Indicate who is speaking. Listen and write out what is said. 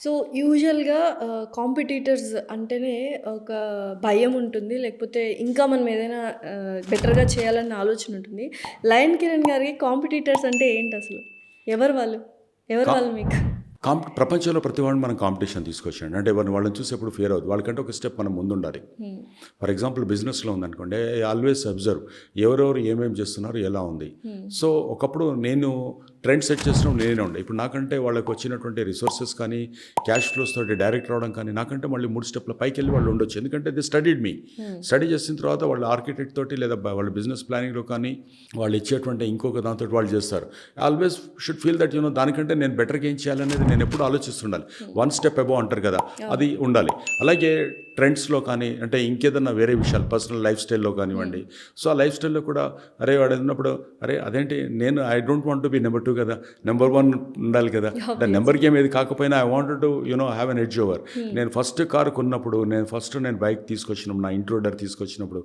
Speaker 1: So, యూజువల్‌గా competitors అంటేనే ఒక భయం ఉంటుంది. లేకపోతే ఇంకా మనం ఏదైనా బెటర్‌గా చేయాలన్న ఆలోచన ఉంటుంది. 'లయన్ కిరణ్' గారికి కాంపిటీటర్స్ అంటే ఏంటసలు? ఎవరు వాళ్ళు? ఎవరు
Speaker 2: కా
Speaker 1: వాళ్ళు మీకు?
Speaker 2: ప్రపంచంలో ప్రతి వాడిని మనం కాంపిటీషన్ తీసుకొచ్చాడు. అంటే వాళ్ళని చూసి ఎప్పుడు ఫియర్ అవుద్దు. వాళ్ళకంటే ఒక స్టెప్ మనం ముందుండాలి.
Speaker 1: హ్మ్.
Speaker 2: ఫర్ ఎగ్జాంపుల్ బిజినెస్‌లో ఉందనుకోండి, ఆల్వేస్ అబ్జర్వ్ ఎవరెవరు ఏమేమి చేస్తున్నారు, ఎలా ఉంది.
Speaker 1: హ్మ్.
Speaker 2: సో, ఒకప్పుడు నేను ట్రెండ్ సెట్ చేసినప్పుడు నేనే ఉండే. ఇప్పుడు నాకంటే వాళ్ళకి వచ్చినటువంటి రిసోర్సెస్ కానీ, క్యాష్ ఫ్లోస్ తోటి డైరెక్ట్ రావడం కానీ, నాకంటే మళ్ళీ 3 స్టెప్ల పైకెళ్ళి వాళ్ళు ఉండొచ్చు. ఎందుకంటే దే స్టడీడ్ మీ.
Speaker 1: హ్మ్.
Speaker 2: స్టడీ చేసిన తర్వాత వాళ్ళు ఆర్కిటెక్ట్ తోటి లేదా వాళ్ళ బిజినెస్ ప్లానింగ్‌లో కానీ, వాళ్ళు ఇచ్చేటువంటి ఇంకొక దాంతోటి వాళ్ళు చేస్తారు. ఆల్వేస్ షుడ్ ఫీల్ దట్ దానికంటే నేను బెటర్‌గా ఏం చేయాలనేది నేను ఎప్పుడు ఆలోచిస్తుండాలి. వన్ స్టెప్ అబోవ్ అంటారు కదా! అది ఉండాలి. అలాగే ట్రెండ్స్‌లో కానీ, అంటే ఇంకేదన్నా వేరే విషయాలు పర్సనల్ లైఫ్ స్టైల్‌లో కానివ్వండి. సో, ఆ లైఫ్ స్టైల్‌లో కూడా అరే వాడు ఉన్నప్పుడు అరే అదేంటి నేను I don't want to be number 2 కదా! నెంబర్ 1 ఉండాలి కదా! అంటే నెంబర్
Speaker 1: ఆబ్వియస్లీ.
Speaker 2: గేమ్ ఏది కాకపోయినా I wanted to have an edge over.
Speaker 1: హ్మ్.
Speaker 2: నేను ఫస్ట్ కారు కొన్నప్పుడు నేను బైక్ తీసుకొచ్చినప్పుడు నా ఇంట్రూడర్ తీసుకొచ్చినప్పుడు